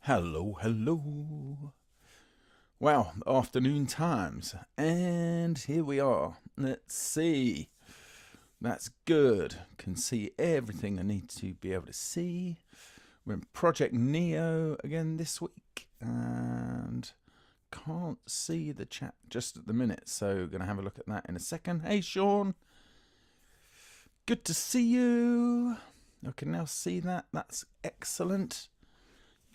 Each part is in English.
Hello, hello. Well, afternoon times, and here we are. Let's see. That's good. Can see everything I need to be able to see. We're in Project Neo again this week, and can't see the chat just at the minute, so going to have a look at that in a second. Hey, Sean. Good to see you. I can now see that. That's excellent.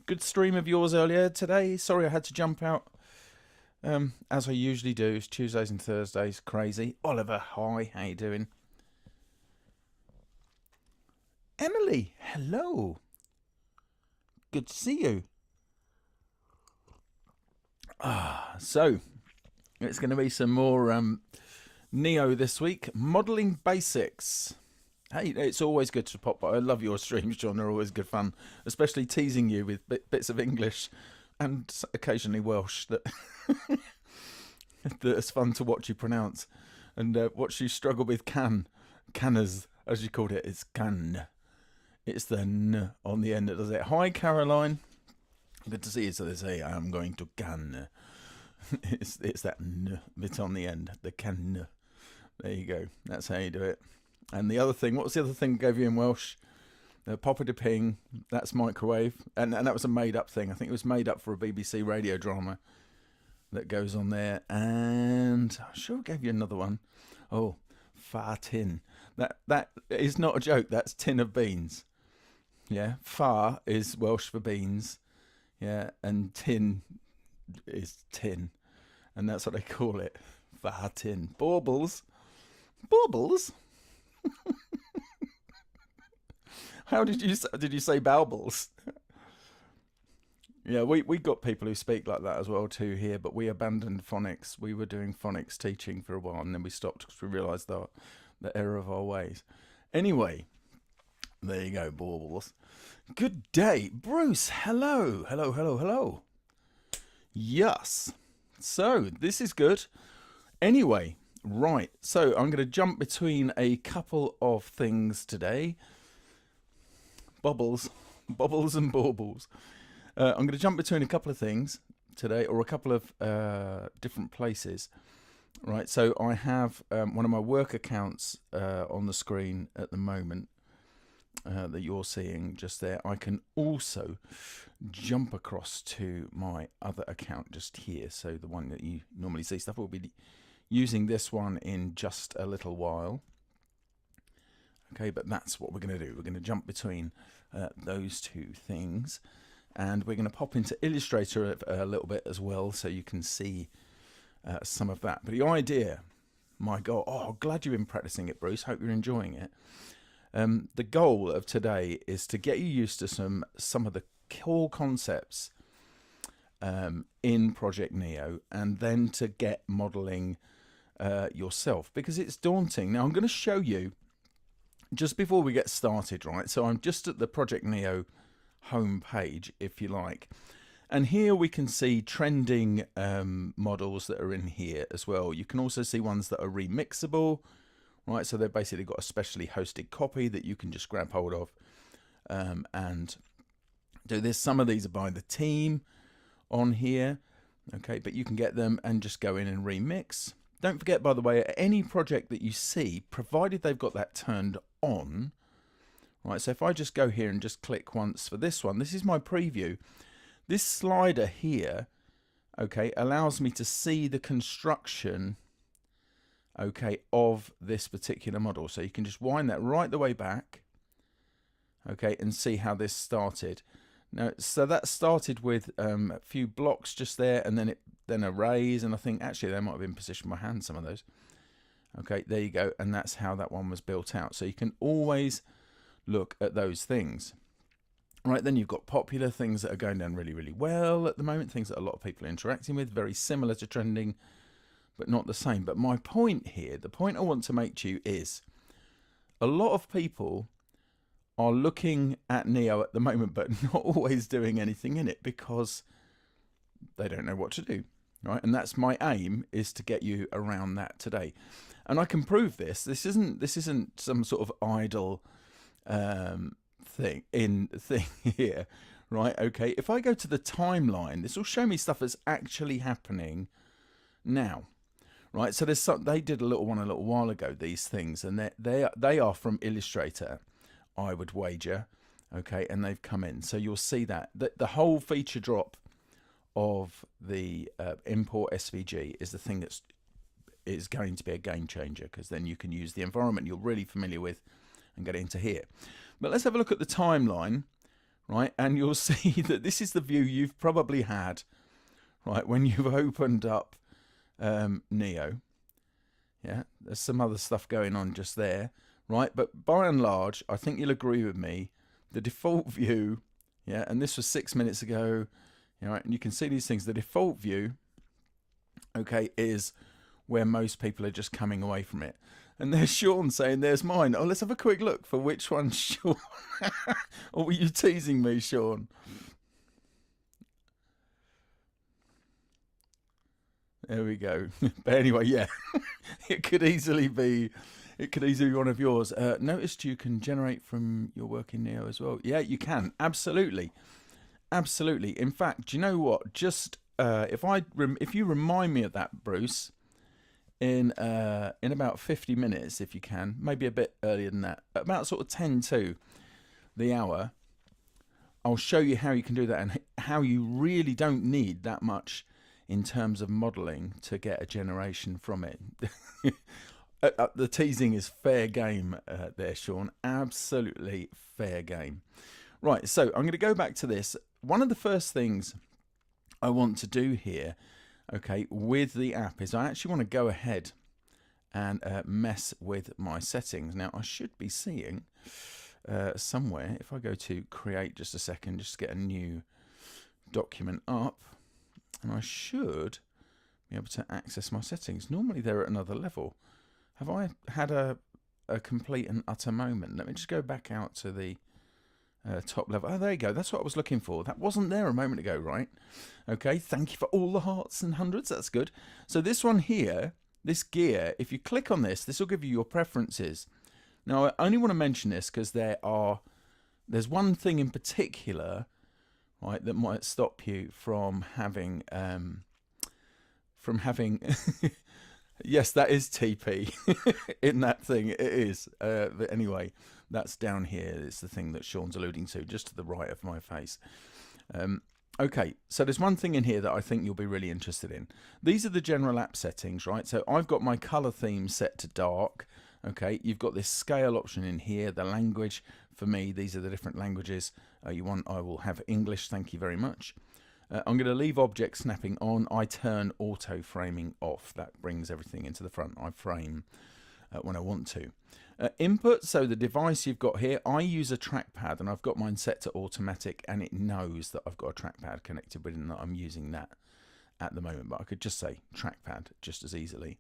Good stream of yours earlier today. Sorry I had to jump out as I usually do. It's Tuesdays and Thursdays. Crazy. Oliver, hi. How you doing? Emily, hello. Good to see you. So it's going to be some more Neo this week. Modelling basics. Hey, it's always good to pop by. I love your streams, John. They're always good fun, especially teasing you with bits of English and occasionally Welsh that that's fun to watch you pronounce and watch you struggle with canners, as you called it. It's can. It's the n on the end that does it. Hi, Caroline. Good to see you. So they say I'm going to can. It's that n bit on the end. The can. There you go. That's how you do it. And the other thing, what was the other thing I gave you in Welsh? Papa de Ping, that's microwave. And that was a made up thing. I think it was made up for a BBC radio drama that goes on there. And I'm sure I gave you another one. Oh, far tin. That is not a joke. That's tin of beans. Yeah, far is Welsh for beans. Yeah, and tin is tin. And that's what they call it. Far tin. Baubles. Baubles? How did you say baubles? Yeah, we got people who speak like that as well too here, but we abandoned phonics. We were doing phonics teaching for a while, and then we stopped because we realised the error of our ways. Anyway, there you go, baubles. Good day, Bruce. Hello, hello, hello, hello. Yes. So this is good. Anyway. Right, so I'm going to jump between a couple of things today. Bubbles and baubles. I'm going to jump between a couple of things today, or a couple of different places. Right, so I have one of my work accounts on the screen at the moment that you're seeing just there. I can also jump across to my other account just here. So the one that you normally see stuff will be using this one in just a little while. Okay, but that's what we're going to do. We're going to jump between those two things, and we're going to pop into Illustrator a little bit as well, so you can see some of that. But the idea, my goal, glad you've been practicing it, Bruce. Hope you're enjoying it. The goal of today is to get you used to some of the core concepts in Project Neo, and then to get modeling yourself, because it's daunting. Now I'm going to show you just before we get started, right? So I'm just at the Project Neo home page, if you like, and here we can see trending models that are in here as well. You can also see ones that are remixable, right? So they've basically got a specially hosted copy that you can just grab hold of and do this. Some of these are by the team on here, okay, but you can get them and just go in and remix. Don't forget, by the way, any project that you see, provided they've got that turned on, right? So if I just go here and just click once for this one, this is my preview. This slider here, okay, allows me to see the construction, okay, of this particular model. So you can just wind that right the way back, okay, and see how this started. Now, so that started with a few blocks just there, and then arrays, and I think actually they might have been positioned by hand, some of those. Okay, there you go, and that's how that one was built out. So you can always look at those things. Right, then you've got popular things that are going down really, really well at the moment, things that a lot of people are interacting with, very similar to trending, but not the same. But my point here, the point I want to make to you is, a lot of people are looking at Neo at the moment, but not always doing anything in it because they don't know what to do, right? And that's my aim, is to get you around that today. And I can prove this. This isn't some sort of idle thing here, right? Okay, if I go to the timeline, this will show me stuff that's actually happening now, right? So there's some, they did a little one a little while ago, these things, and they are from Illustrator, I would wager, okay, and they've come in. So you'll see that the whole feature drop of the import SVG is the thing that is going to be a game changer, because then you can use the environment you're really familiar with and get into here. But let's have a look at the timeline, right? And you'll see that this is the view you've probably had, right, when you've opened up Neo. Yeah, there's some other stuff going on just there, right? But by and large, I think you'll agree with me, the default view, yeah, and this was 6 minutes ago, you know, and you can see these things, the default view, okay, is where most people are just coming away from it. And there's Sean saying, there's mine. Oh, let's have a quick look for which one's Sean. Or were you teasing me, Sean? There we go. But anyway, yeah, it could easily be one of yours. Noticed you can generate from your work in Neo as well. Yeah, you can. Absolutely. Absolutely. In fact, do you know what? Just if you remind me of that, Bruce, in about 50 minutes, if you can, maybe a bit earlier than that, about sort of 10 to the hour, I'll show you how you can do that and how you really don't need that much in terms of modeling to get a generation from it. The teasing is fair game there, Sean. Absolutely fair game. Right, so I'm going to go back to this. One of the first things I want to do here, okay, with the app is I actually want to go ahead and mess with my settings. Now, I should be seeing somewhere, if I go to create just a second, just get a new document up, and I should be able to access my settings. Normally they're at another level. Have I had a complete and utter moment? Let me just go back out to the top level. Oh, there you go. That's what I was looking for. That wasn't there a moment ago, right? Okay, thank you for all the hearts and hundreds. That's good. So this one here, this gear, if you click on this, this will give you your preferences. Now, I only want to mention this because there's one thing in particular, right, that might stop you from having yes, that is TP in that thing. It is. But anyway, that's down here. It's the thing that Sean's alluding to, just to the right of my face. Okay, so there's one thing in here that I think you'll be really interested in. These are the general app settings, right? So I've got my color theme set to dark. Okay, you've got this scale option in here, the language. For me, these are the different languages you want. I will have English, thank you very much. I'm going to leave object snapping on. I turn auto framing off. That brings everything into the front. I frame when I want to. Input, so the device you've got here, I use a trackpad and I've got mine set to automatic and it knows that I've got a trackpad connected with it and that I'm using that at the moment, but I could just say trackpad just as easily.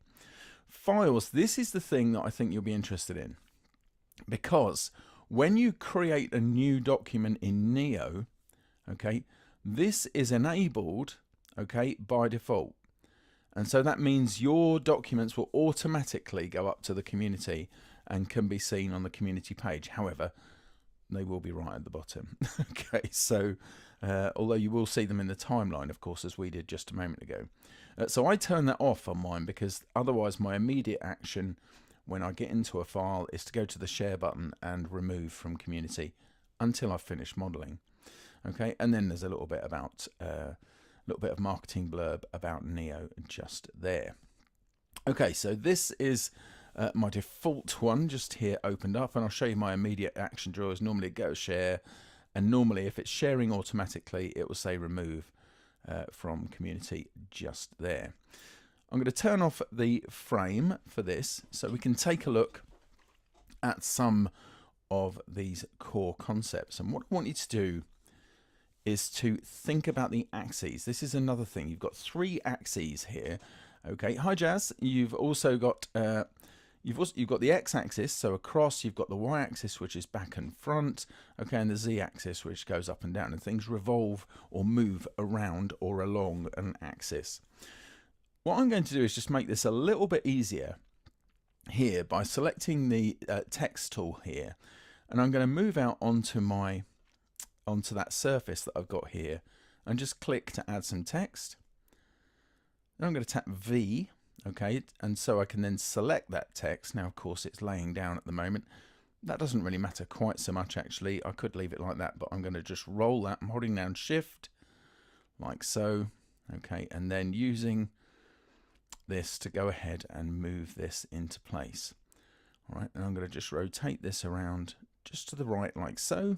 Files, this is the thing that I think you'll be interested in, because when you create a new document in Neo, okay, this is enabled, okay, by default. And so that means your documents will automatically go up to the community and can be seen on the community page. However, they will be right at the bottom. Okay, so although you will see them in the timeline, of course, as we did just a moment ago. So I turn that off on mine because otherwise my immediate action when I get into a file is to go to the share button and remove from community until I've finished modeling. Okay, and then there's a little bit about a little bit of marketing blurb about Neo just there. Okay, so this is my default one just here opened up, and I'll show you my immediate action drawers. Normally go share, and normally if it's sharing automatically it will say remove from community just there. I'm going to turn off the frame for this so we can take a look at some of these core concepts. And what I want you to do is to think about the axes. This is another thing. You've got 3 axes here. Okay, hi Jazz. You've also got you've got the x-axis, so across. You've got the y-axis, which is back and front. Okay, and the z-axis, which goes up and down, and things revolve or move around or along an axis. What I'm going to do is just make this a little bit easier here by selecting the text tool here, and I'm going to move out onto my onto that surface that I've got here and just click to add some text. Then I'm going to tap V, okay, and so I can then select that text. Now, of course, it's laying down at the moment. That doesn't really matter quite so much, actually. I could leave it like that, but I'm going to just roll that. I'm holding down Shift, like so, okay, and then using this to go ahead and move this into place. All right, and I'm going to just rotate this around just to the right, like so,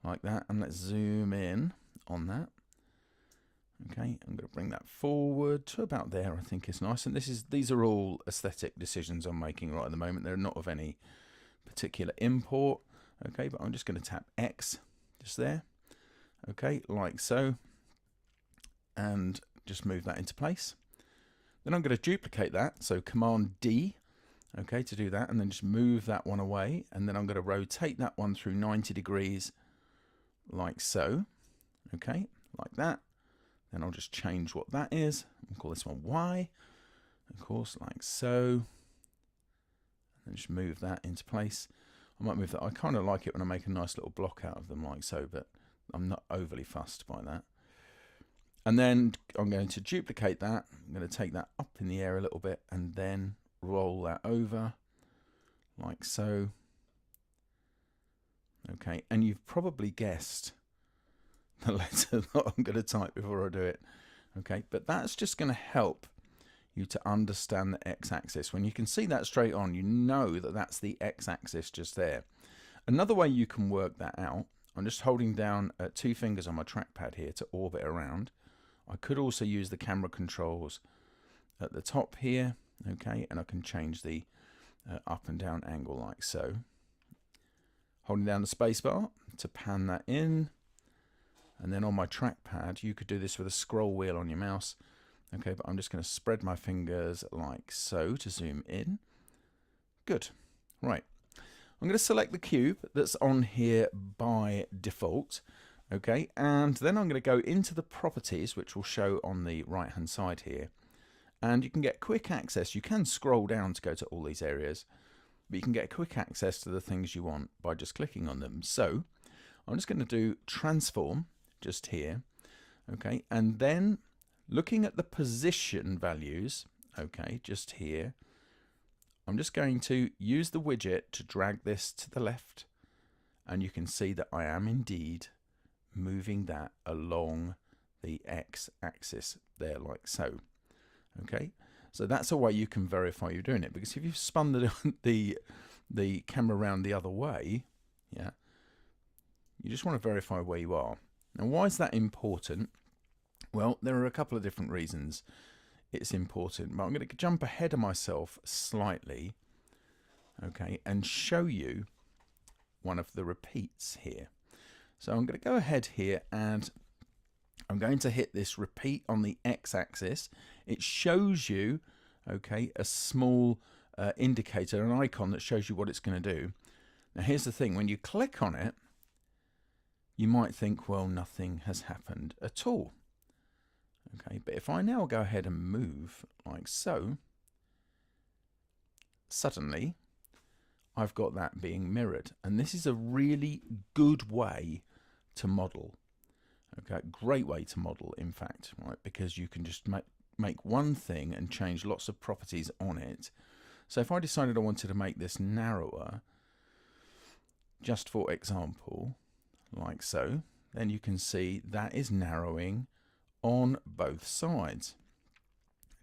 like that, and let's zoom in on that. Okay, I'm going to bring that forward to about there. I think it's nice, and these are all aesthetic decisions I'm making right at the moment. They're not of any particular import. Okay, but I'm just going to tap X just there. Okay, like so, and just move that into place. Then I'm going to duplicate that, so Command D, okay, to do that, and then just move that one away, and then I'm going to rotate that one through 90 degrees like so. Okay, like that. Then I'll just change what that is. I'll call this one Y, of course, like so. And just move that into place. I might move that. I kind of like it when I make a nice little block out of them like so, but I'm not overly fussed by that. And then I'm going to duplicate that. I'm going to take that up in the air a little bit and then roll that over like so. Okay, and you've probably guessed the letter that I'm going to type before I do it. Okay, but that's just going to help you to understand the x-axis. When you can see that straight on, you know that that's the x-axis just there. Another way you can work that out, I'm just holding down 2 fingers on my trackpad here to orbit around. I could also use the camera controls at the top here, okay, and I can change the up and down angle like so. Holding down the spacebar to pan that in, and then on my trackpad, you could do this with a scroll wheel on your mouse. Okay, but I'm just going to spread my fingers like so to zoom in. Good. Right. I'm going to select the cube that's on here by default. Okay, and then I'm going to go into the properties, which will show on the right hand side here. And you can get quick access. You can scroll down to go to all these areas, but you can get quick access to the things you want by just clicking on them. So I'm just going to do transform just here. Okay, and then looking at the position values, okay, just here, I'm just going to use the widget to drag this to the left, and you can see that I am indeed moving that along the x-axis there like so. Okay, so that's a way you can verify you're doing it, because if you've spun the camera around the other way, yeah, you just want to verify where you are. Now, why is that important? Well, there are a couple of different reasons it's important, but I'm going to jump ahead of myself slightly, okay, and show you one of the repeats here. So I'm going to go ahead here and I'm going to hit this repeat on the x-axis. It shows you, okay, a small indicator, an icon that shows you what it's going to do. Now, here's the thing. When you click on it, you might think, well, nothing has happened at all. Okay, but if I now go ahead and move like so, suddenly I've got that being mirrored. And this is a really good way to model. Okay, great way to model, in fact, right? Because you can just make one thing and change lots of properties on it. So if I decided I wanted to make this narrower, just for example, like so, then you can see that is narrowing on both sides,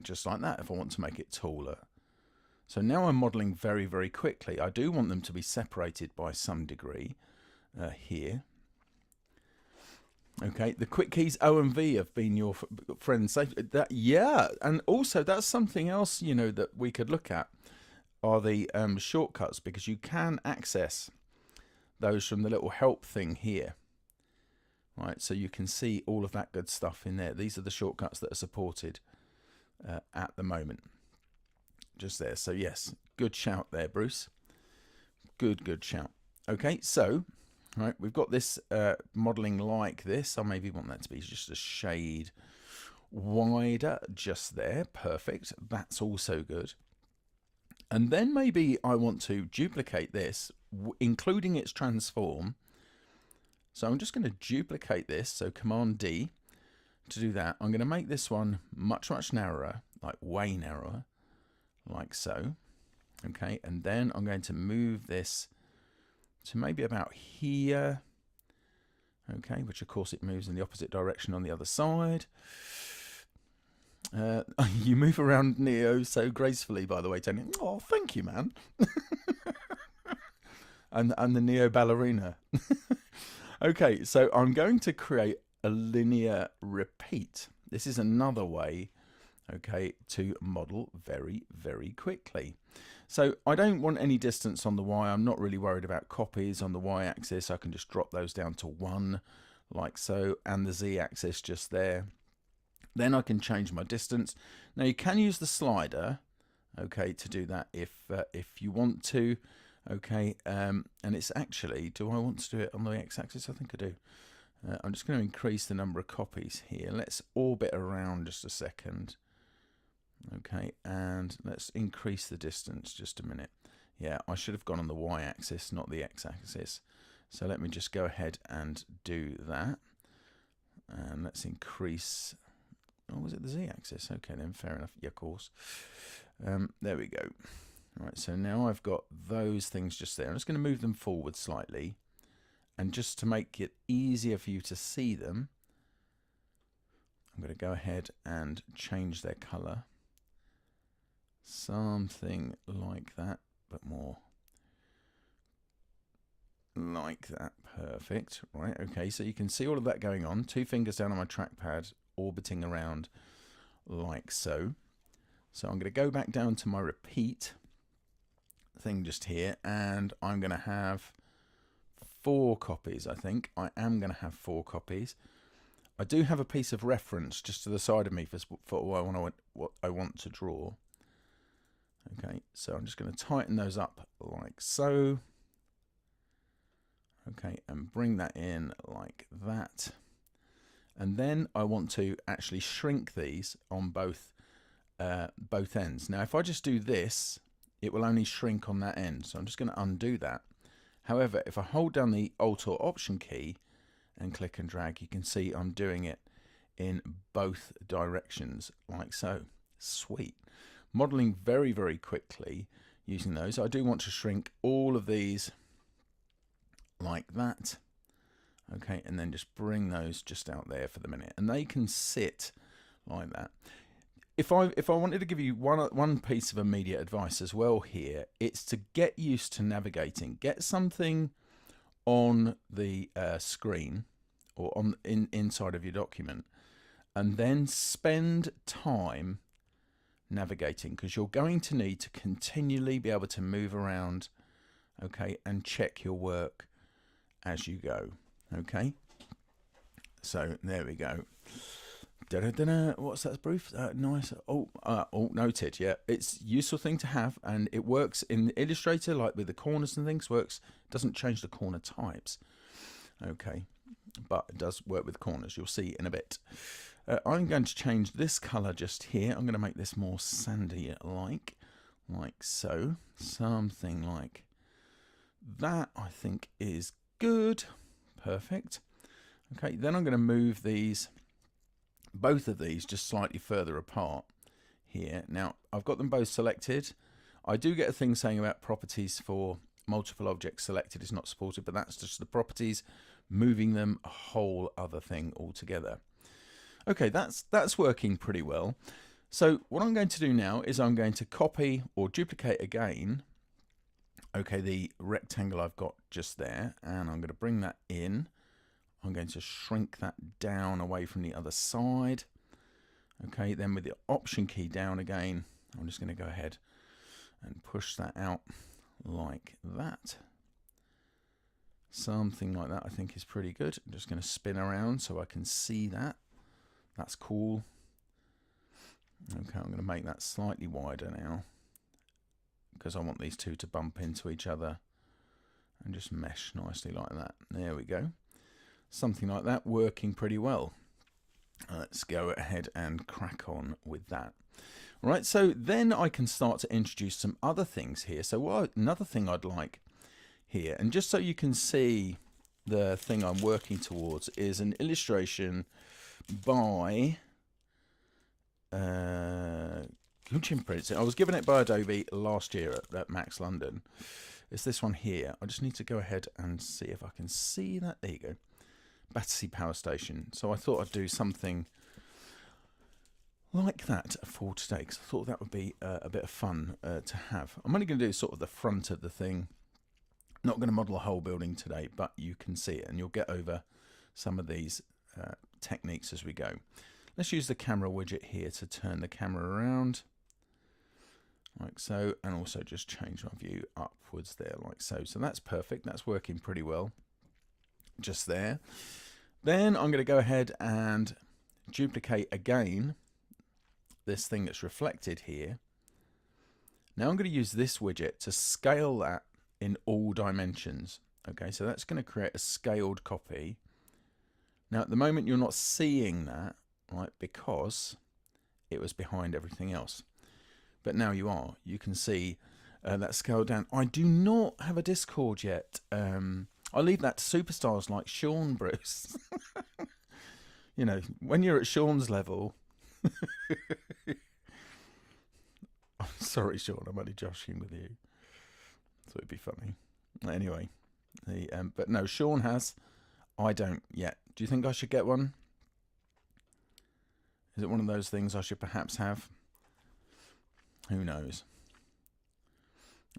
just like that, if I want to make it taller. So now I'm modeling very, very quickly. I do want them to be separated by some degree here. Okay, the quick keys O and V have been your friends. That, yeah, and also that's something else, you know, that we could look at are the shortcuts, because you can access those from the little help thing here. Right, so you can see all of that good stuff in there. These are the shortcuts that are supported at the moment. Just there. So yes, good shout there, Bruce. Good shout. Okay, so right, we've got this modeling like this. I maybe want that to be just a shade wider, just there. Perfect. That's also good. And then maybe I want to duplicate this, including its transform. So I'm just going to duplicate this. So Command D to do that. I'm going to make this one much, much narrower, like way narrower, like so. Okay, and then I'm going to move this to maybe about here. Okay, which of course it moves in the opposite direction on the other side. You move around Neo so gracefully, by the way, Tony. Oh, thank you, man. and the Neo ballerina. Okay, so I'm going to create a linear repeat. This is another way, okay, to model very, very quickly. So I don't want any distance on the Y. I'm not really worried about copies on the Y-axis. I can just drop those down to 1, like so, and the Z-axis just there. Then I can change my distance. Now you can use the slider, okay, to do that if you want to, okay. And it's actually, do I want to do it on the X-axis? I think I do. I'm just going to increase the number of copies here. Let's orbit around just a second. Okay, and let's increase the distance just a minute. Yeah, I should have gone on the Y-axis, not the X-axis. So let me just go ahead and do that. And let's increase... Oh, was it the Z-axis? Okay, then fair enough. Yeah, of course. There we go. All right, so now I've got those things just there. I'm just going to move them forward slightly. And just to make it easier for you to see them, I'm going to go ahead and change their color. Something like that, but more like that. Perfect. Right, okay, so you can see all of that going on. 2 fingers down on my trackpad, orbiting around like so. So I'm going to go back down to my repeat thing just here, and I'm going to have 4 copies, I think. I am going to have 4 copies. I do have a piece of reference just to the side of me for what I want to draw. Okay, so I'm just going to tighten those up like so. Okay, and bring that in like that. And then I want to actually shrink these on both ends. Now, if I just do this, it will only shrink on that end. So I'm just going to undo that. However, if I hold down the Alt or Option key and click and drag, you can see I'm doing it in both directions like so. Sweet. Modeling very, very quickly using those. I do want to shrink all of these like that. Okay, and then just bring those just out there for the minute, and they can sit like that. If I wanted to give you one piece of immediate advice as well here, it's to get used to navigating. Get something on the screen or inside of your document, and then spend time navigating, because you're going to need to continually be able to move around, okay, and check your work as you go. Okay, so there we go. What's that, Bruce? Nice. Oh, noted. Yeah, it's a useful thing to have, and it works in Illustrator, like with the corners and things. Doesn't change the corner types. Okay, but it does work with corners. You'll see in a bit. I'm going to change this color just here. I'm going to make this more sandy like so. Something like that, I think, is good. Perfect. Okay, then I'm going to move both of these just slightly further apart here. Now, I've got them both selected. I do get a thing saying about properties for multiple objects selected is not supported, but that's just the properties. Moving them, a whole other thing altogether. Okay, that's working pretty well. So what I'm going to do now is I'm going to copy or duplicate again, okay, the rectangle I've got just there, and I'm going to bring that in. I'm going to shrink that down away from the other side. Okay, then with the Option key down again, I'm just going to go ahead and push that out like that. Something like that I think is pretty good. I'm just going to spin around so I can see that. That's cool. Okay, I'm going to make that slightly wider now, because I want these two to bump into each other and just mesh nicely like that. There we go. Something like that, working pretty well. Let's go ahead and crack on with that. All right, so then I can start to introduce some other things here. So another thing I'd like here, and just so you can see the thing I'm working towards is an illustration by Gouchin Prints. I was given it by Adobe last year at Max London. It's this one here. I just need to go ahead and see if I can see that. There you go. Battersea Power Station. So I thought I'd do something like that for today, because I thought that would be a bit of fun to have. I'm only going to do sort of the front of the thing. Not going to model a whole building today, but you can see it and you'll get over some of these techniques as we go. Let's use the camera widget here to turn the camera around like so, and also just change my view upwards there like so. So that's perfect. That's working pretty well just there. Then I'm going to go ahead and duplicate again this thing that's reflected here. Now I'm going to use this widget to scale that in all dimensions. Okay, so that's going to create a scaled copy. Now at the moment you're not seeing that, right, because it was behind everything else. But now you are. You can see that scaled down. I do not have a Discord yet. I leave that to superstars like Sean Bruce. You know, when you're at Sean's level. I'm sorry, Sean. I'm only joshing with you. Thought it'd be funny. Anyway, but no, Sean has. I don't yet. Do you think I should get one? Is it one of those things I should perhaps have? Who knows?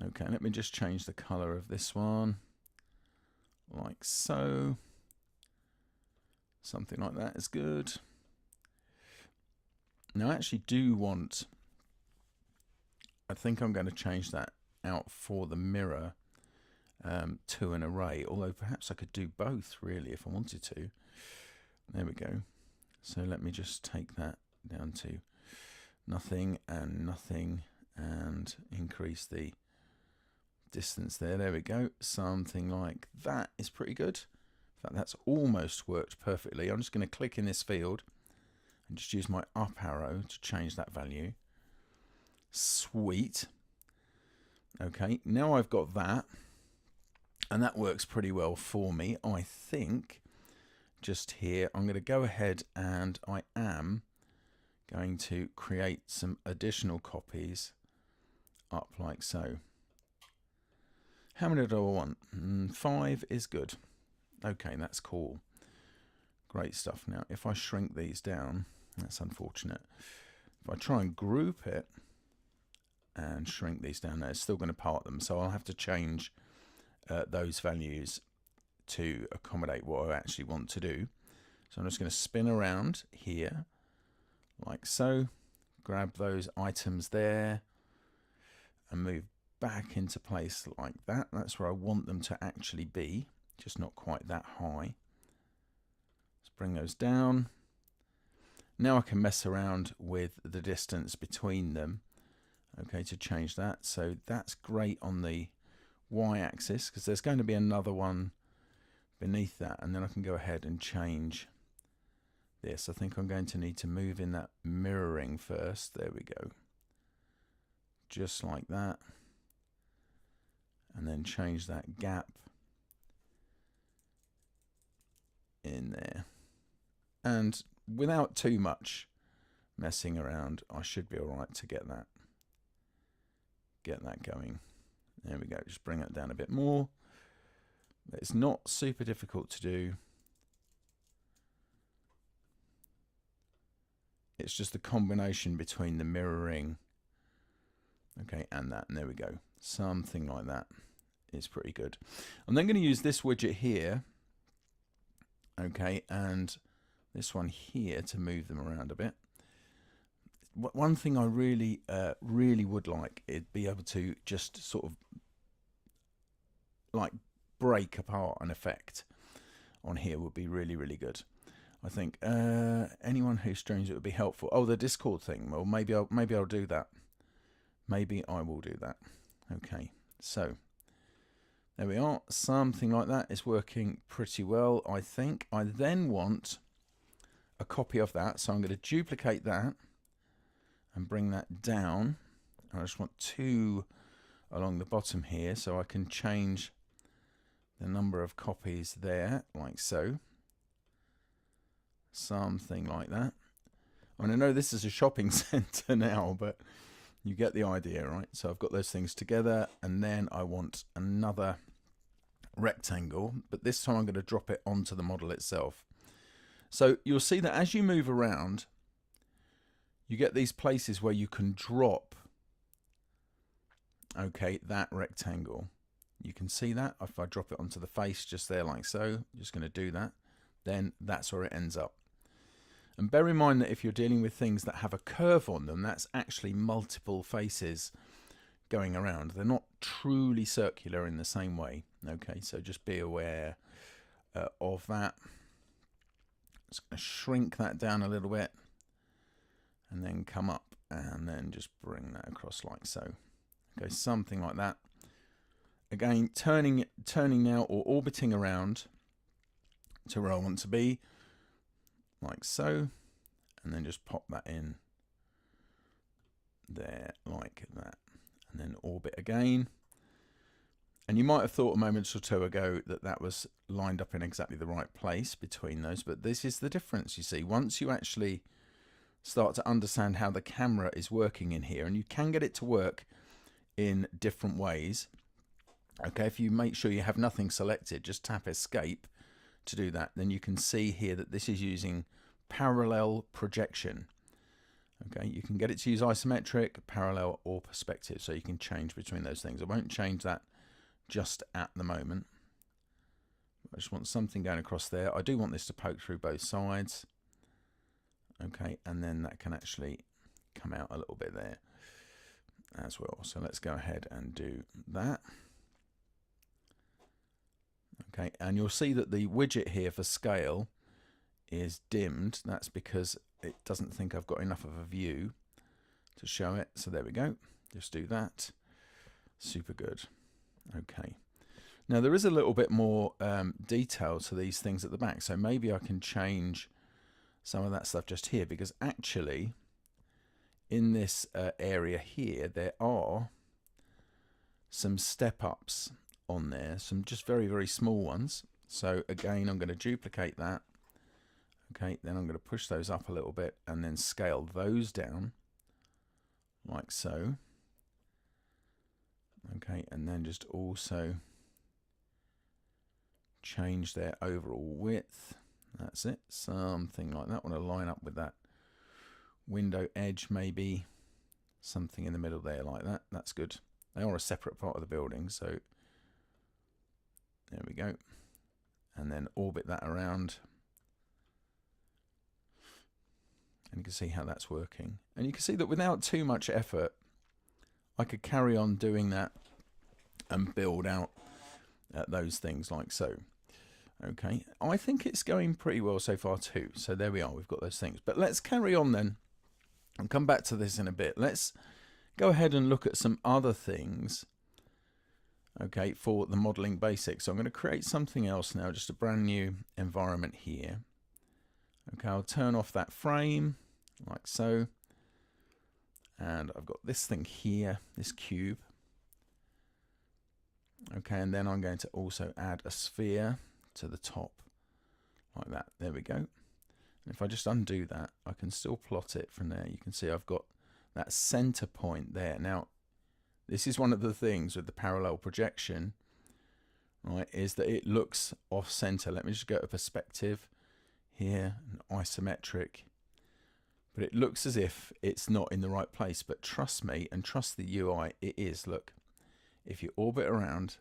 Okay, let me just change the color of this one. Like so. Something like that is good. Now I actually do want, I think I'm going to change that out for the mirror to an array, although perhaps I could do both really if I wanted to. There we go. So let me just take that down to nothing and increase the distance there. There we go. Something like that is pretty good. In fact, that's almost worked perfectly. I'm just going to click in this field and just use my up arrow to change that value. Sweet. Okay, now I've got that, and that works pretty well for me. I think just here I'm going to go ahead and I am going to create some additional copies up like so. How many do I want? 5 is good. Okay, that's cool. Great stuff. Now, if I shrink these down, that's unfortunate. If I try and group it and shrink these down, it's still going to part them. So I'll have to change those values to accommodate what I actually want to do. So I'm just going to spin around here like so, grab those items there and move back into place like that. That's where I want them to actually be, just not quite that high. Let's bring those down. Now I can mess around with the distance between them, okay, to change that. So that's great on the y-axis because there's going to be another one beneath that, and then I can go ahead and change this. I think I'm going to need to move in that mirroring first. There we go. Just like that. And then change that gap in there. And without too much messing around, I should be all right to get that going. There we go. Just bring it down a bit more. It's not super difficult to do. It's just the combination between the mirroring, okay, and that, and there we go. Something like that is pretty good. I'm then going to use this widget here, okay, and this one here to move them around a bit. One thing I really would like is be able to just sort of like break apart an effect on here would be really good. I think anyone who streams it would be helpful. Oh, the Discord thing. Well, maybe I'll do that. Maybe I will do that. Okay, so there we are. Something like that is working pretty well, I think. I then want a copy of that, so I'm going to duplicate that and bring that down. I just want 2 along the bottom here, so I can change the number of copies there, like so. Something like that. And I know this is a shopping centre now, but you get the idea, right? So I've got those things together, and then I want another rectangle, but this time I'm going to drop it onto the model itself. So you'll see that as you move around, you get these places where you can drop, okay, that rectangle. You can see that if I drop it onto the face just there like so, I'm just going to do that, then that's where it ends up. And bear in mind that if you're dealing with things that have a curve on them, that's actually multiple faces going around. They're not truly circular in the same way. Okay, so just be aware of that. Just going to shrink that down a little bit and then come up and then just bring that across like so. Okay, something like that. Again, turning now or orbiting around to where I want to be, like so, and then just pop that in there like that, and then orbit again. And you might have thought a moment or two ago that that was lined up in exactly the right place between those, but this is the difference, you see. Once you actually start to understand how the camera is working in here, and you can get it to work in different ways. Okay, if you make sure you have nothing selected, just tap escape to do that, then you can see here that this is using parallel projection. Okay, you can get it to use isometric, parallel, or perspective, so you can change between those things. I won't change that just at the moment. I just want something going across there. I do want this to poke through both sides. Okay, and then that can actually come out a little bit there as well. So let's go ahead and do that. Okay, and you'll see that the widget here for scale is dimmed. That's because it doesn't think I've got enough of a view to show it. So there we go. Just do that. Super good. Okay. Now there is a little bit more detail to these things at the back. So maybe I can change some of that stuff just here, because actually in this area here, there are some step-ups on there, some just very, very small ones. So again, I'm going to duplicate that. Okay, then I'm going to push those up a little bit and then scale those down like so. Okay, and then just also change their overall width. That's it, something like that. I want to line up with that window edge, maybe something in the middle there like that. That's good. They are a separate part of the building, so there we go. And then orbit that around. And you can see how that's working. And you can see that without too much effort, I could carry on doing that and build out those things like so. Okay, I think it's going pretty well so far too. So there we are, we've got those things. But let's carry on then. I'll come back to this in a bit. Let's go ahead and look at some other things. Okay, for the modeling basics. So I'm going to create something else now, just a brand new environment here. Okay, I'll turn off that frame like so. And I've got this thing here, this cube. Okay, and then I'm going to also add a sphere to the top like that. There we go. And if I just undo that, I can still plot it from there. You can see I've got that center point there. Now, this is one of the things with the parallel projection, right, is that it looks off center. Let me just go to perspective here, and isometric. But it looks as if it's not in the right place. But trust me, and trust the UI, it is. Look, if you orbit around,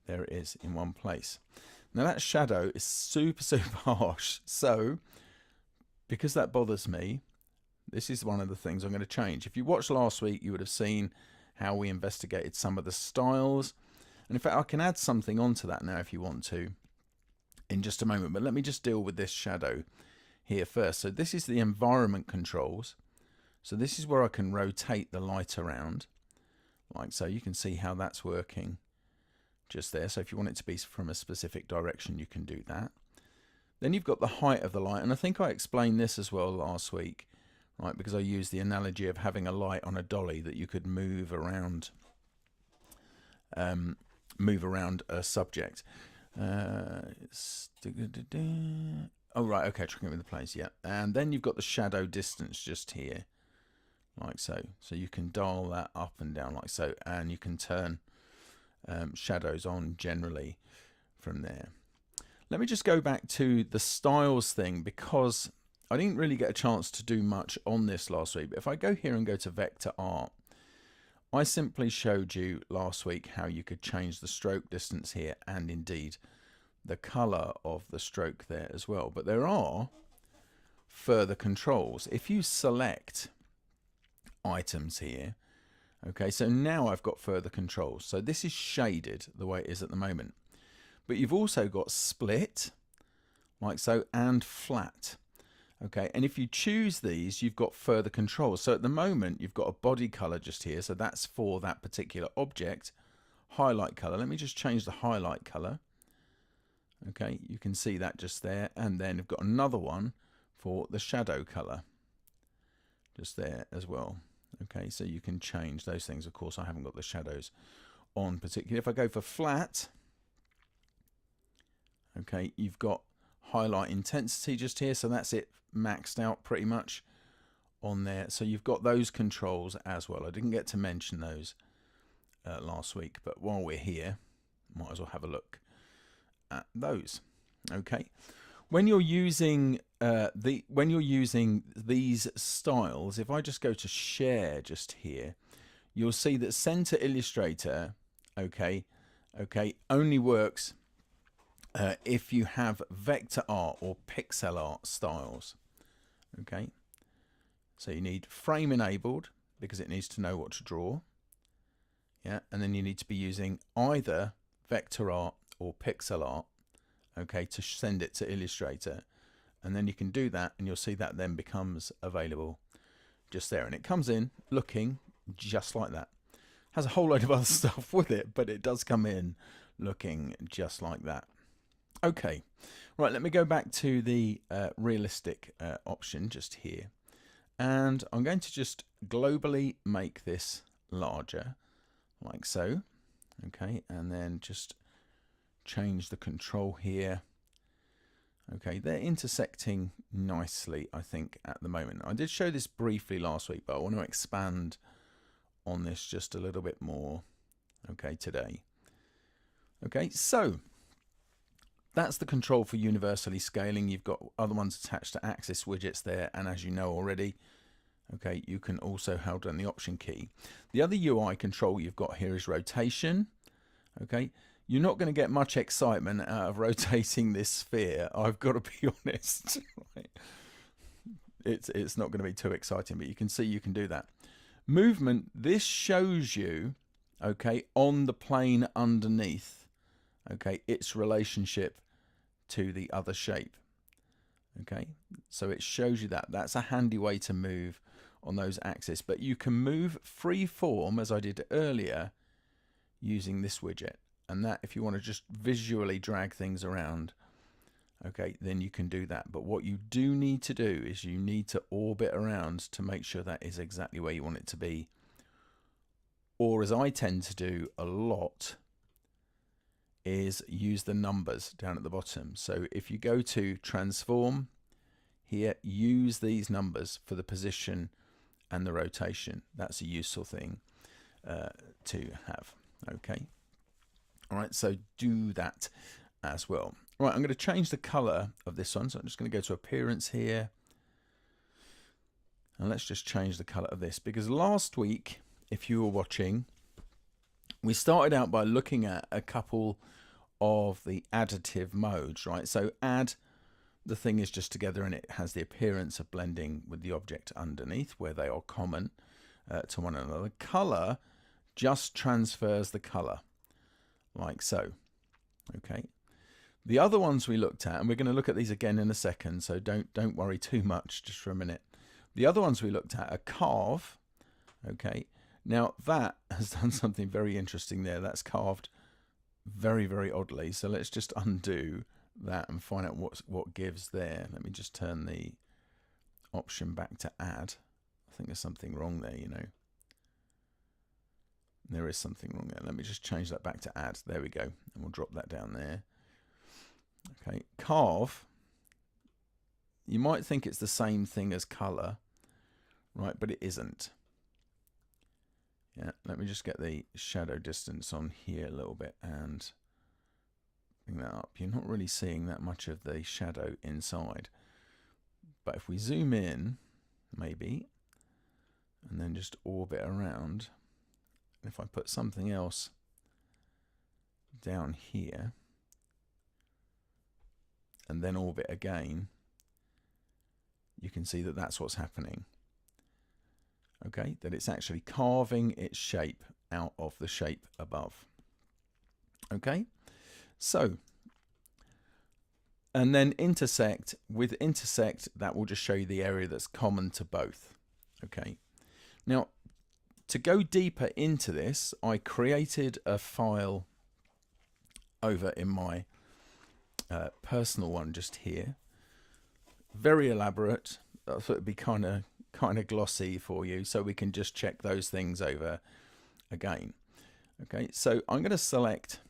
there it is in one place. Now that shadow is super, super harsh. So, because that bothers me, this is one of the things I'm going to change. If you watched last week, you would have seen how we investigated some of the styles. And in fact, I can add something onto that now if you want to in just a moment. But let me just deal with this shadow here first. So this is the environment controls. So this is where I can rotate the light around. Like so, you can see how that's working just there. So if you want it to be from a specific direction, you can do that. Then you've got the height of the light. And I think I explained this as well last week. Right, because I used the analogy of having a light on a dolly that you could move around move around a subject. Oh, right, okay, tracking with the place, yeah. And then you've got the shadow distance just here, like so. So you can dial that up and down like so, and you can turn shadows on generally from there. Let me just go back to the styles thing, because I didn't really get a chance to do much on this last week. But if I go here and go to Vector Art, I simply showed you last week how you could change the stroke distance here, and indeed the color of the stroke there as well. But there are further controls. If you select items here, okay, so now I've got further controls. So this is shaded the way it is at the moment. But you've also got split, like so, and flat. Okay, and if you choose these, you've got further controls. So at the moment, you've got a body color just here. So that's for that particular object. Highlight color. Let me just change the highlight color. Okay, you can see that just there. And then you've got another one for the shadow color just there as well. Okay, so you can change those things. Of course, I haven't got the shadows on particularly. If I go for flat, okay, you've got highlight intensity just here. So that's it maxed out pretty much on there. So you've got those controls as well. I didn't get to mention those last week, but while we're here, might as well have a look at those. Okay, when you're using these styles, if I just go to share just here, you'll see that Center Illustrator, okay, only works if you have vector art or pixel art styles. Okay, so you need frame enabled because it needs to know what to draw. Yeah, and then you need to be using either vector art or pixel art, okay, to send it to Illustrator. And then you can do that, and you'll see that then becomes available just there. And it comes in looking just like that. Has a whole load of other stuff with it, but it does come in looking just like that. Okay, right, let me go back to the realistic option just here. And I'm going to just globally make this larger, like so. Okay, and then just change the control here. Okay, they're intersecting nicely, I think, at the moment. I did show this briefly last week, but I want to expand on this just a little bit more, okay, today. Okay, so that's the control for universally scaling. You've got other ones attached to axis widgets there, and as you know already, okay, you can also hold down the option key. The other UI control you've got here is rotation. Okay, you're not going to get much excitement out of rotating this sphere, I've got to be honest. Right? It's not going to be too exciting, but you can see you can do that. Movement, this shows you, okay, on the plane underneath, okay, its relationship to the other shape. Okay, so it shows you that. That's a handy way to move on those axes, but you can move free form, as I did earlier, using this widget. And that, if you want to just visually drag things around, okay, then you can do that. But what you do need to do is you need to orbit around to make sure that is exactly where you want it to be. Or, as I tend to do a lot, is use the numbers down at the bottom. So if you go to transform here, use these numbers for the position and the rotation. That's a useful thing to have. Okay. All right, so do that as well. Right, I'm going to change the color of this one. So I'm just going to go to appearance here. And let's just change the color of this, because last week, if you were watching, we started out by looking at a couple of the additive modes, right? So add, the thing is just together and it has the appearance of blending with the object underneath where they are common to one another. Color just transfers the color like so. Okay. The other ones we looked at, and we're going to look at these again in a second, so don't worry too much just for a minute. The other ones we looked at are carve. Okay. Now that has done something very interesting there. That's carved very, very oddly. So let's just undo that and find out what gives there. Let me just turn the option back to add. I think there's something wrong there, you know. There is something wrong there. Let me just change that back to add. There we go. And we'll drop that down there. Okay, carve. You might think it's the same thing as color, right? But it isn't. Yeah, let me just get the shadow distance on here a little bit and bring that up. You're not really seeing that much of the shadow inside. But if we zoom in, maybe, and then just orbit around, if I put something else down here, and then orbit again, you can see that that's what's happening. Okay, that it's actually carving its shape out of the shape above. Okay, so, and then intersect. With intersect, that will just show you the area that's common to both. Okay, now to go deeper into this, I created a file over in my personal one just here. Very elaborate. I thought it'd be kind of glossy for you, so we can just check those things over again. Okay, so I'm going to select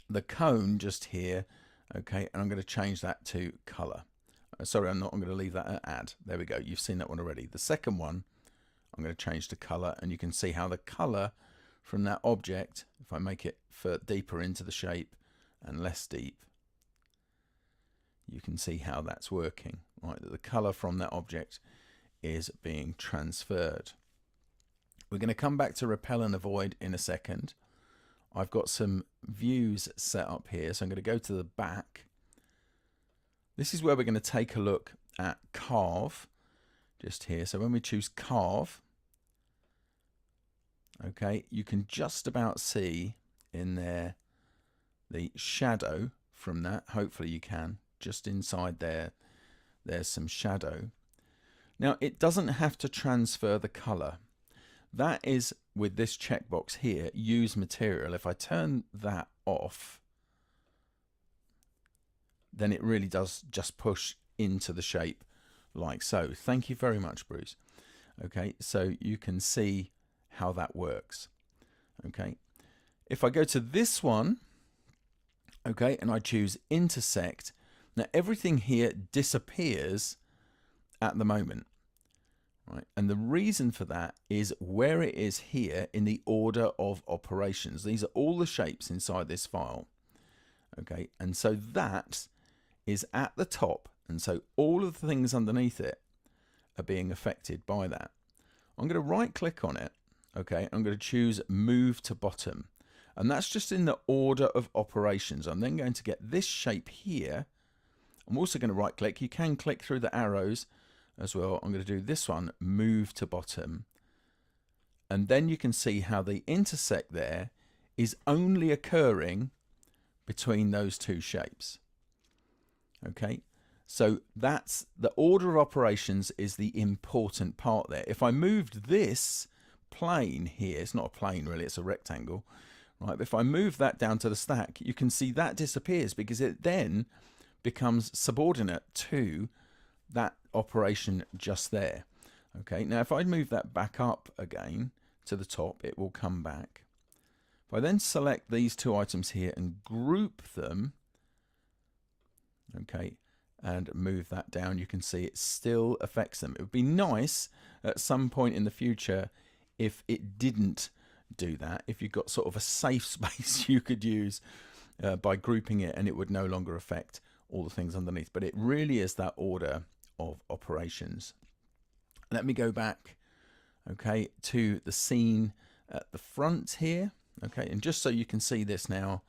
the cone just here. Okay, and I'm going to change that to color. Sorry, I'm not. I'm going to leave that at add. There we go. You've seen that one already. The second one, I'm going to change to color, and you can see how the color from that object, if I make it deeper into the shape and less deep, you can see how that's working, right? That the color from that object is being transferred. We're going to come back to repel and avoid in a second. I've got some views set up here, so I'm going to go to the back. This is where we're going to take a look at carve, just here. So when we choose carve, okay, you can just about see in there the shadow from that. Hopefully you can. Just inside there, there's some shadow. Now, it doesn't have to transfer the color. That is with this checkbox here, use material. If I turn that off, then it really does just push into the shape like so. Thank you very much, Bruce. Okay, so you can see how that works. Okay, if I go to this one, okay, and I choose intersect, now everything here disappears at the moment, right? And the reason for that is where it is here in the order of operations. These are all the shapes inside this file, okay? And so that is at the top, and so all of the things underneath it are being affected by that. I'm going to right click on it, okay? I'm going to choose move to bottom, and that's just in the order of operations. I'm then going to get this shape here. I'm also going to right click. You can click through the arrows as well. I'm going to do this one, move to bottom, and then you can see how the intersect there is only occurring between those two shapes. Okay, so that's the order of operations is the important part there. If I moved this plane here, it's not a plane really, it's a rectangle, right? But if I move that down to the stack, you can see that disappears because it then becomes subordinate to that operation just there. Okay, now if I move that back up again to the top, it will come back. If I then select these two items here and group them, okay, and move that down, you can see it still affects them. It would be nice at some point in the future if it didn't do that, if you've got sort of a safe space you could use by grouping it, and it would no longer affect all the things underneath. But it really is that order of operations. Let me go back, okay, to the scene at the front here, okay, and just so you can see this now,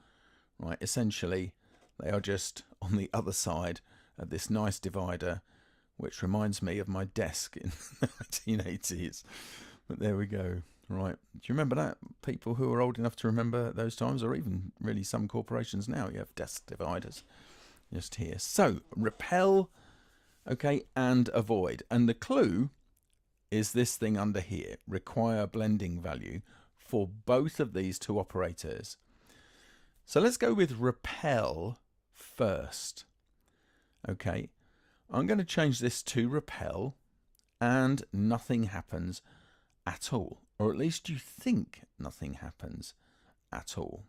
right, essentially they are just on the other side of this nice divider, which reminds me of my desk in the 1980s. But there we go. Right, do you remember that? People who are old enough to remember those times, or even really some corporations now, you have desk dividers just here. So repel, okay, and avoid. And the clue is this thing under here, require blending value for both of these two operators. So let's go with repel first. Okay, I'm going to change this to repel, and nothing happens at all. or at least you think nothing happens at all.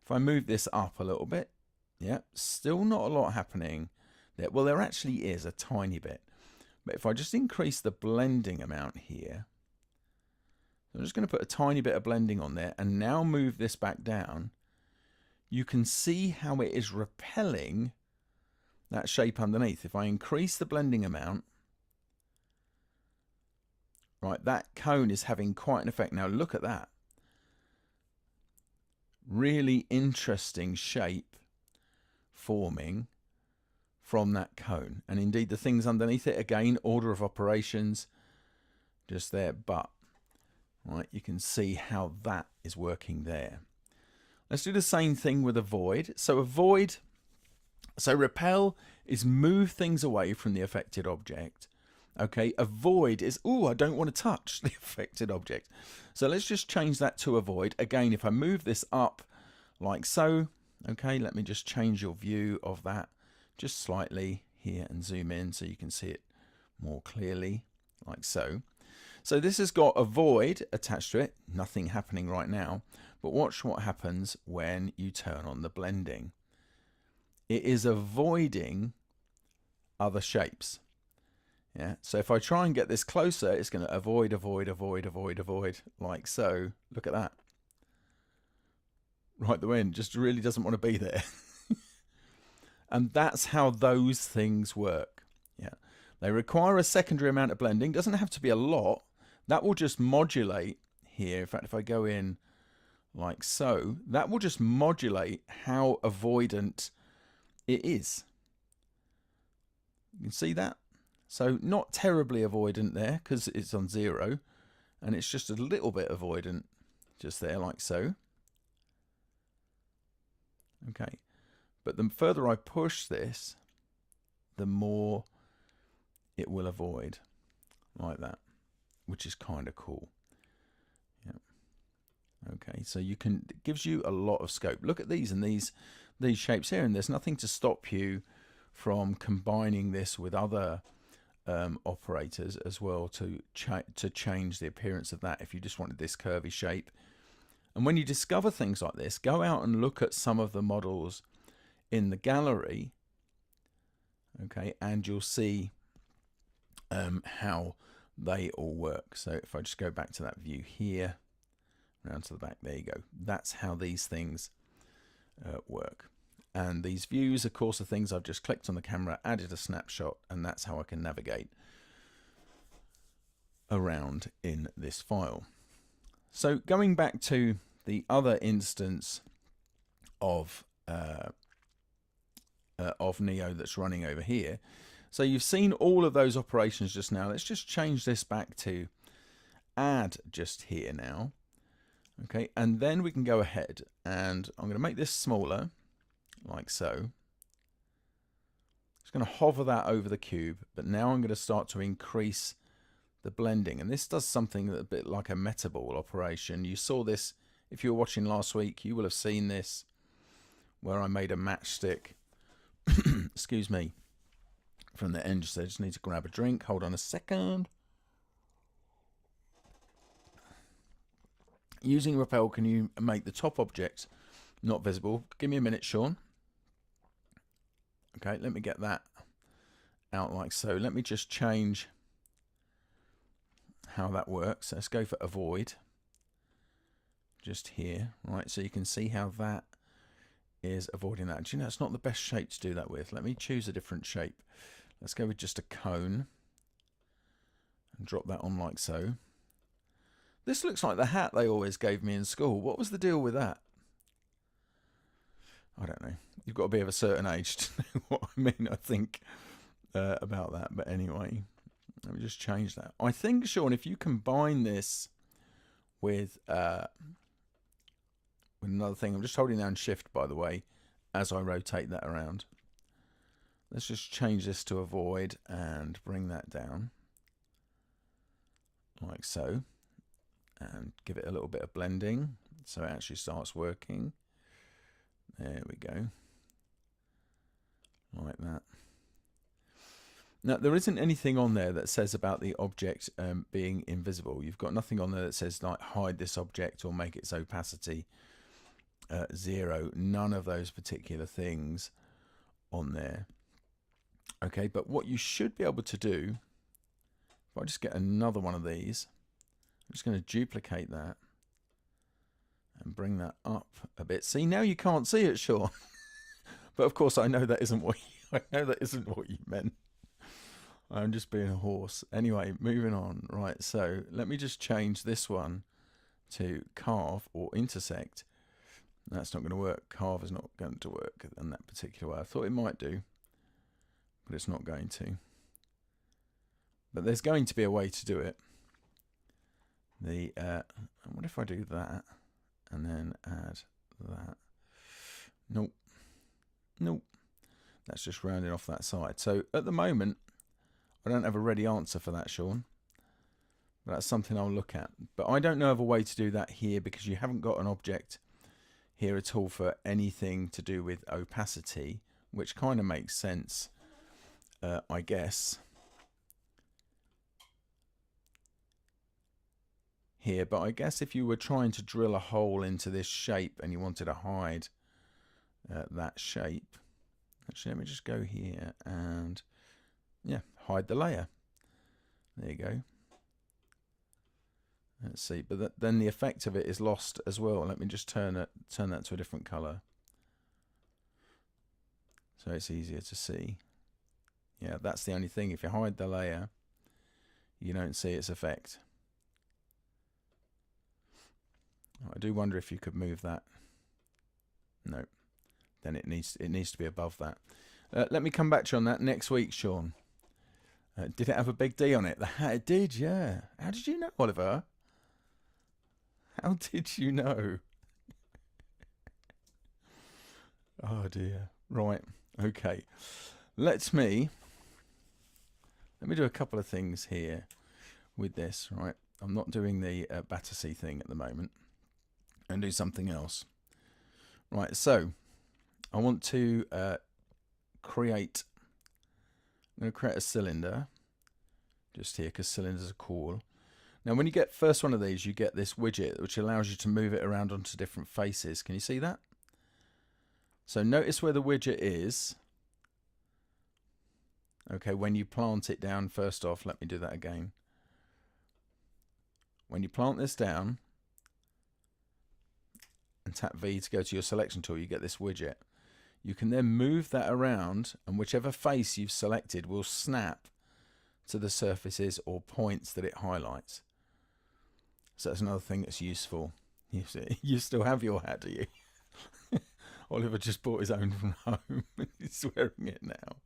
If I move this up a little bit, yeah, still not a lot happening there. Well, there actually is a tiny bit. But if I just increase the blending amount here, I'm just going to put a tiny bit of blending on there and now move this back down, you can see how it is repelling that shape underneath. If I increase the blending amount, right, that cone is having quite an effect. Now look at that. Really interesting shape forming from that cone. And indeed the things underneath it, again, order of operations just there, but right, you can see how that is working there. Let's do the same thing with a void. So a void, so repel is move things away from the affected object. Okay, a void is, oh, I don't want to touch the affected object. So let's just change that to a void. Again, if I move this up like so, okay, let me just change your view of that just slightly here and zoom in so you can see it more clearly, like so. So this has got a void attached to it, nothing happening right now, but watch what happens when you turn on the blending. It is avoiding other shapes. Yeah, so if I try and get this closer, it's going to avoid, like so. Look at that. Right, the wind just really doesn't want to be there. And that's how those things work. Yeah, they require a secondary amount of blending. Doesn't have to be a lot. That will just modulate here. In fact, if I go in like so, that will just modulate how avoidant it is. You can see that? So not terribly avoidant there because it's on 0, and it's just a little bit avoidant just there like so. Okay, but the further I push this, the more it will avoid like that, which is kind of cool. Yeah. Okay, so you can, it gives you a lot of scope. Look at these and these shapes here, and there's nothing to stop you from combining this with other operators as well to change the appearance of that if you just wanted this curvy shape. And when you discover things like this, go out and look at some of the models in the gallery, okay, and you'll see how they all work. So if I just go back to that view here, around to the back, there you go. That's how these things work. And these views, of course, are things I've just clicked on the camera, added a snapshot, and that's how I can navigate around in this file. So going back to the other instance of Neo that's running over here. So you've seen all of those operations just now. Let's just change this back to add just here now. Okay, and then we can go ahead and I'm going to make this smaller, like so. Just going to hover that over the cube, but now I'm going to start to increase the blending, and this does something that a bit like a metaball operation. You saw this if you were watching last week. You will have seen this where I made a matchstick excuse me, from the end. So I just need to grab a drink. Hold on a second. Using repel, can you make the top object not visible? Give me a minute, Sean. Okay, let me get that out like so. Let me just change how that works. Let's go for avoid just here, right? So you can see how that is avoiding that. Do you know, it's not the best shape to do that with. Let me choose a different shape. Let's go with just a cone and drop that on like so. This looks like the hat they always gave me in school. What was the deal with that? I don't know. You've got to be of a certain age to know what I mean, I think, about that. But anyway, let me just change that. I think, Sean, if you combine this with another thing, I'm just holding down shift, by the way, as I rotate that around. Let's just change this to avoid and bring that down like so, and give it a little bit of blending so it actually starts working. There we go, like that. Now, there isn't anything on there that says about the object being invisible. You've got nothing on there that says like hide this object or make its opacity 0. None of those particular things on there. Okay, but what you should be able to do, if I just get another one of these, I'm just going to duplicate that and bring that up a bit. See, now you can't see it, Sean. But of course, I know that isn't what you meant. I'm just being a horse. Anyway, moving on. Right, so let me just change this one to carve or intersect. That's not going to work. Carve is not going to work in that particular way. I thought it might do, but it's not going to. But there's going to be a way to do it. What if I do that and then add that? Nope. Nope. That's just rounding off that side. So at the moment, I don't have a ready answer for that, Sean. But that's something I'll look at. But I don't know of a way to do that here because you haven't got an object here at all for anything to do with opacity, which kind of makes sense, I guess. Here, but I guess if you were trying to drill a hole into this shape and you wanted to hide that shape, actually let me just go here and yeah, hide the layer. There you go. Let's see, but then the effect of it is lost as well. Let me just turn that to a different color so it's easier to see. Yeah, that's the only thing. If you hide the layer, you don't see its effect. I do wonder if you could move that. No, then it needs to be above that. Let me come back to you on that next week, Sean. Did it have a big D on it? It did, yeah. How did you know, Oliver? How did you know? Oh dear. Right. Okay. Let me do a couple of things here with this. Right. I'm not doing the Battersea thing at the moment. And do something else. Right. So I want to create. I'm going to create a cylinder just here because cylinders are cool. Now when you get first one of these, you get this widget which allows you to move it around onto different faces. Can you see that? So notice where the widget is. Okay, when you plant it down, first off, let me do that again. When you plant this down and tap V to go to your selection tool, you get this widget. You can then move that around and whichever face you've selected will snap to the surfaces or points that it highlights. So that's another thing that's useful. You still have your hat, do you? Oliver just bought his own from home and he's wearing it now.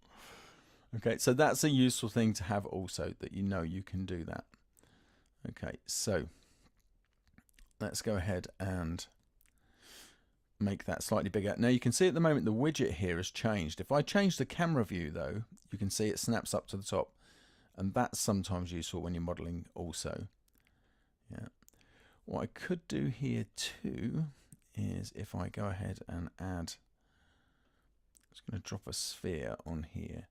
Okay, so that's a useful thing to have also, that you know you can do that. Okay, so let's go ahead and make that slightly bigger. Now you can see at the moment the widget here has changed. If I change the camera view though, you can see it snaps up to the top, and that's sometimes useful when you're modeling also. Yeah. What I could do here too is if I go ahead and add, I'm just going to drop a sphere on here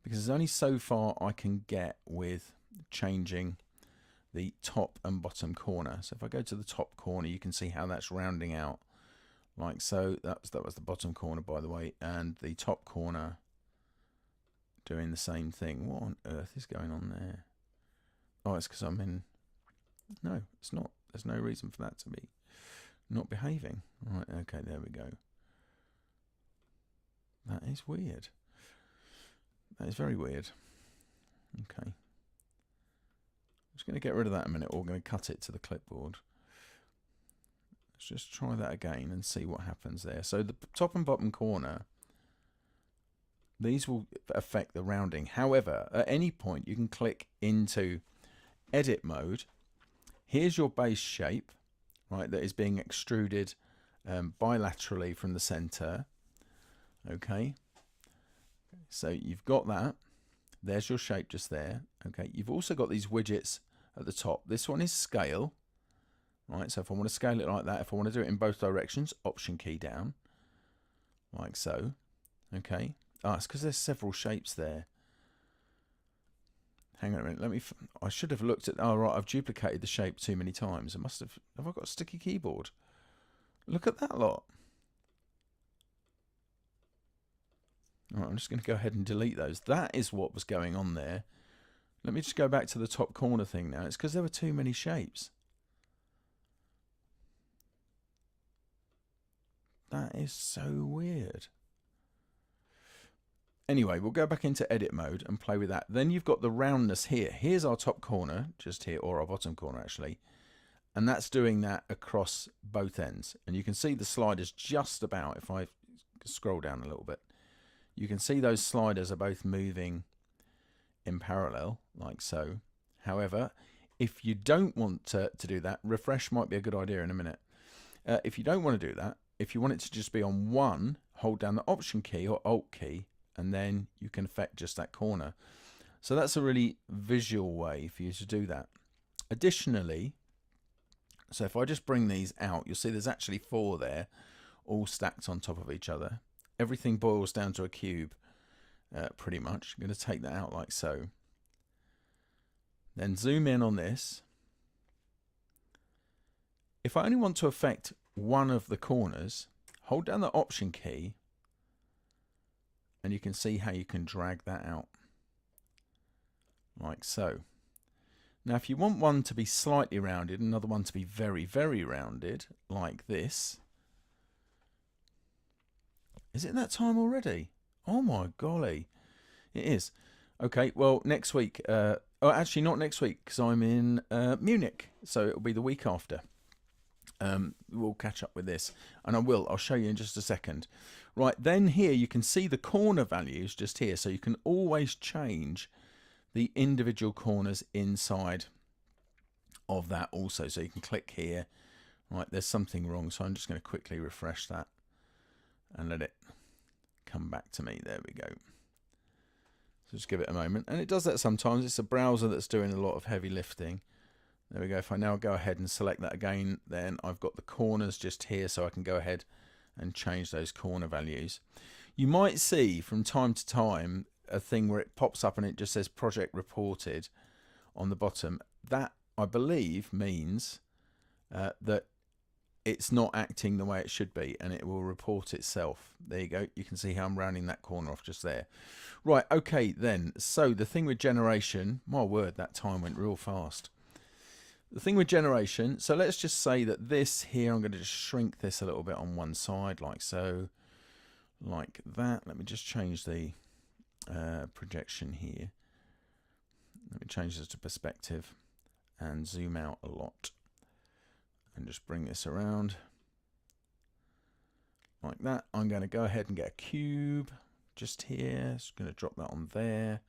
because there's only so far I can get with changing the top and bottom corner. So if I go to the top corner, you can see how that's rounding out like so. That was the bottom corner, by the way, and the top corner doing the same thing. What on earth is going on there? Oh, it's because I'm in. No, it's not. There's no reason for that to be not behaving. Right, okay, there we go. That is weird. That is very weird. Okay. I'm just going to get rid of that in a minute, or we're going to cut it to the clipboard. Let's just try that again and see what happens there. So the top and bottom corner, these will affect the rounding. However, at any point you can click into edit mode. Here's your base shape, right, that is being extruded bilaterally from the center. Okay, so you've got that. There's your shape just there. Okay, you've also got these widgets at the top. This one is scale, right? So if I want to scale it like that, if I want to do it in both directions, option key down, like so. Okay, it's because there's several shapes there. Hang on a minute. I should have looked at. Oh right, I've duplicated the shape too many times. I must have. Have I got a sticky keyboard? Look at that lot. All right, I'm just going to go ahead and delete those. That is what was going on there. Let me just go back to the top corner thing now. It's because there were too many shapes. That is so weird. Anyway, we'll go back into edit mode and play with that. Then you've got the roundness here. Here's our top corner, just here, or our bottom corner actually. And that's doing that across both ends. And you can see the sliders just about, if I scroll down a little bit, you can see those sliders are both moving in parallel, like so. However, if you don't want to do that, refresh might be a good idea in a minute. If you don't want to do that, if you want it to just be on one, hold down the Option key or Alt key, and then you can affect just that corner. So that's a really visual way for you to do that. Additionally, so if I just bring these out, you'll see there's actually 4 there, all stacked on top of each other. Everything boils down to a cube, pretty much. I'm going to take that out like so. Then zoom in on this. If I only want to affect one of the corners, hold down the Option key, and you can see how you can drag that out like so. Now if you want one to be slightly rounded, another one to be very, very rounded, like this. Is it that time already? Oh my golly. It is. Okay, well next week, oh actually not next week because I'm in Munich, so it'll be the week after. We'll catch up with this, and I'll show you in just a second. Right, then here you can see the corner values just here, so you can always change the individual corners inside of that also. So you can click here. Right, there's something wrong, so I'm just going to quickly refresh that and let it come back to me. There we go. So just give it a moment, and it does that sometimes. It's a browser that's doing a lot of heavy lifting. There we go. If I now go ahead and select that again, then I've got the corners just here, so I can go ahead and change those corner values. You might see from time to time a thing where it pops up and it just says project reported on the bottom. That, I believe, means that it's not acting the way it should be, and it will report itself. There you go. You can see how I'm rounding that corner off just there. Right, okay then. So the thing with generation, my word, that time went real fast. The thing with generation, so let's just say that this here, I'm going to just shrink this a little bit on one side, like so, like that. Let me just change the projection here. Let me change this to perspective and zoom out a lot. And just bring this around like that. I'm going to go ahead and get a cube just here. Just going to drop that on there.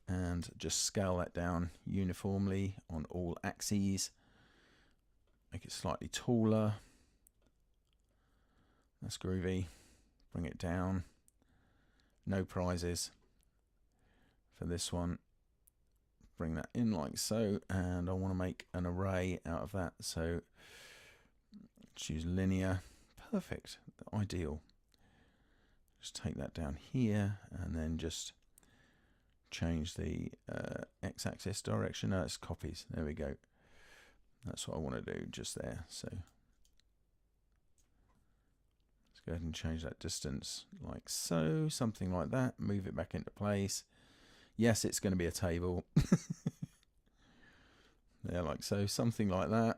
And just scale that down uniformly on all axes. Make it slightly taller. That's groovy. Bring it down. No prizes for this one. Bring that in like so, and I want to make an array out of that, so choose linear. Perfect. Ideal. Just take that down here and then just change the x-axis direction. No, it's copies. There we go. That's what I want to do just there. So let's go ahead and change that distance like so, something like that. Move it back into place. Yes, it's going to be a table. There, like so, something like that.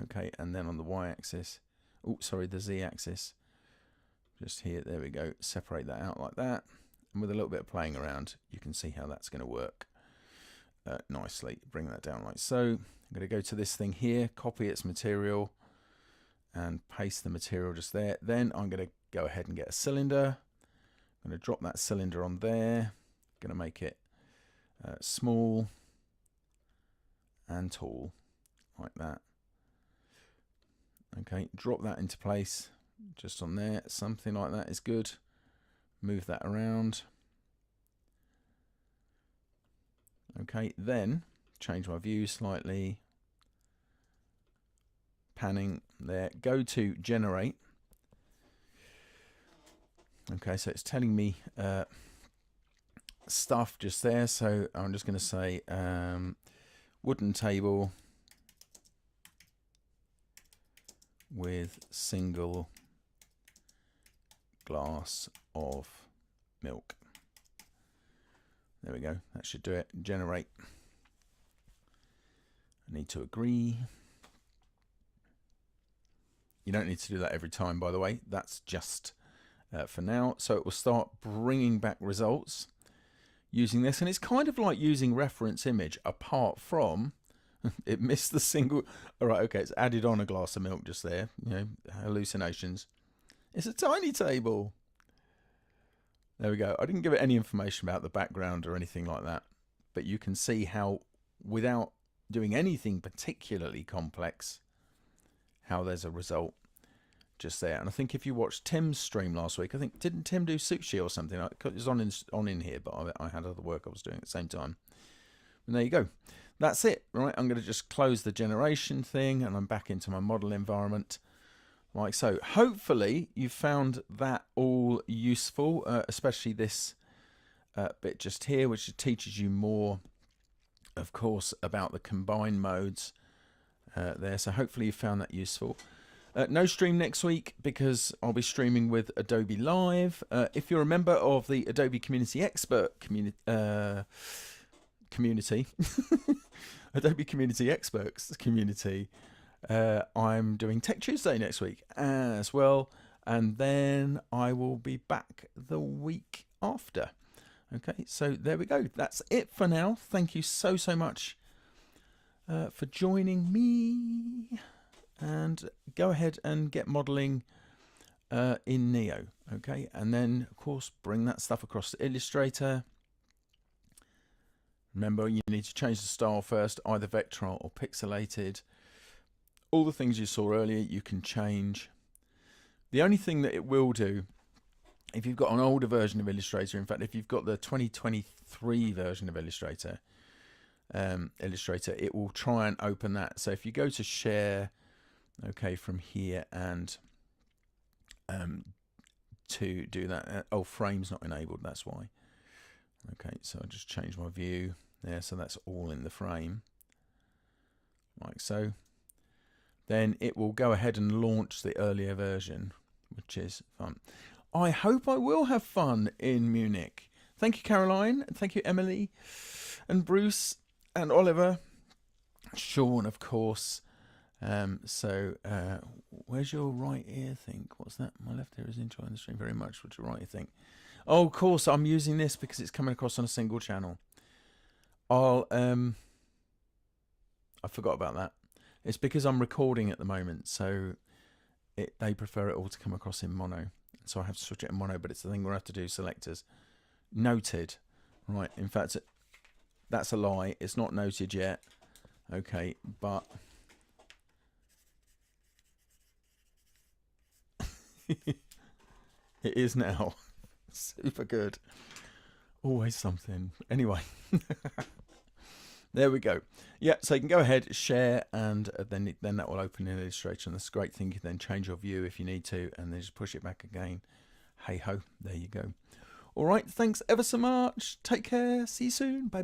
Okay, and then on the y-axis, oh, sorry, the z-axis, just here, there we go. Separate that out like that. And with a little bit of playing around, you can see how that's going to work nicely. Bring that down like so. I'm going to go to this thing here, copy its material, and paste the material just there. Then I'm going to go ahead and get a cylinder. I'm going to drop that cylinder on there. I'm going to make it small and tall, like that. Okay, drop that into place, just on there. Something like that is good. Move that around. Okay, then change my view slightly. Panning there. Go to generate. Okay, so it's telling me stuff just there. So I'm just going to say wooden table with single glass of milk. There we go. That should do it. Generate. I need to agree. You don't need to do that every time, by the way. That's just for now. So it will start bringing back results using this. And it's kind of like using reference image, apart from it missed the single. All right, okay, it's added on a glass of milk just there. You know, hallucinations. It's a tiny table. There we go. I didn't give it any information about the background or anything like that. But you can see how, without doing anything particularly complex, how there's a result just there. And I think if you watched Tim's stream last week, I think, didn't Tim do sushi or something? It was on in here, but I had other work I was doing at the same time. And there you go. That's it, right? I'm going to just close the generation thing, and I'm back into my model environment. Like so. Hopefully you found that all useful, especially this bit just here, which teaches you more, of course, about the combine modes there. So hopefully you found that useful. No stream next week because I'll be streaming with Adobe Live. If you're a member of the Adobe Community Expert community, Adobe Community Experts community, I'm doing Tech Tuesday next week as well, and then I will be back the week after. Okay, so there we go. That's it for now. Thank you so much for joining me, and go ahead and get modeling in Neo. Okay, and then of course bring that stuff across to Illustrator. Remember, you need to change the style first, either vector or pixelated. All the things you saw earlier you can change. The only thing that it will do, if you've got an older version of Illustrator, in fact if you've got the 2023 version of Illustrator, it will try and open that. So if you go to share, okay, from here, and to do that, frame's not enabled, that's why. Okay, so I'll just change my view there, so that's all in the frame, like so. Then it will go ahead and launch the earlier version, which is fun. I hope I will have fun in Munich. Thank you, Caroline. Thank you, Emily, and Bruce, and Oliver, Sean, of course. Where's your right ear think? What's that? My left ear is enjoying the stream very much. What's your right ear think? Oh, of course, I'm using this because it's coming across on a single channel. I forgot about that. It's because I'm recording at the moment, so they prefer it all to come across in mono. So I have to switch it in mono, but it's the thing we'll have to do, selectors. Noted. Right, in fact, that's a lie. It's not noted yet. Okay, but... it is now. Super good. Always something. Anyway. There we go. Yeah, so you can go ahead, share, and then that will open in Illustrator. And that's a great thing. You can then change your view if you need to, and then just push it back again. Hey ho, there you go. All right, thanks ever so much. Take care. See you soon. Bye.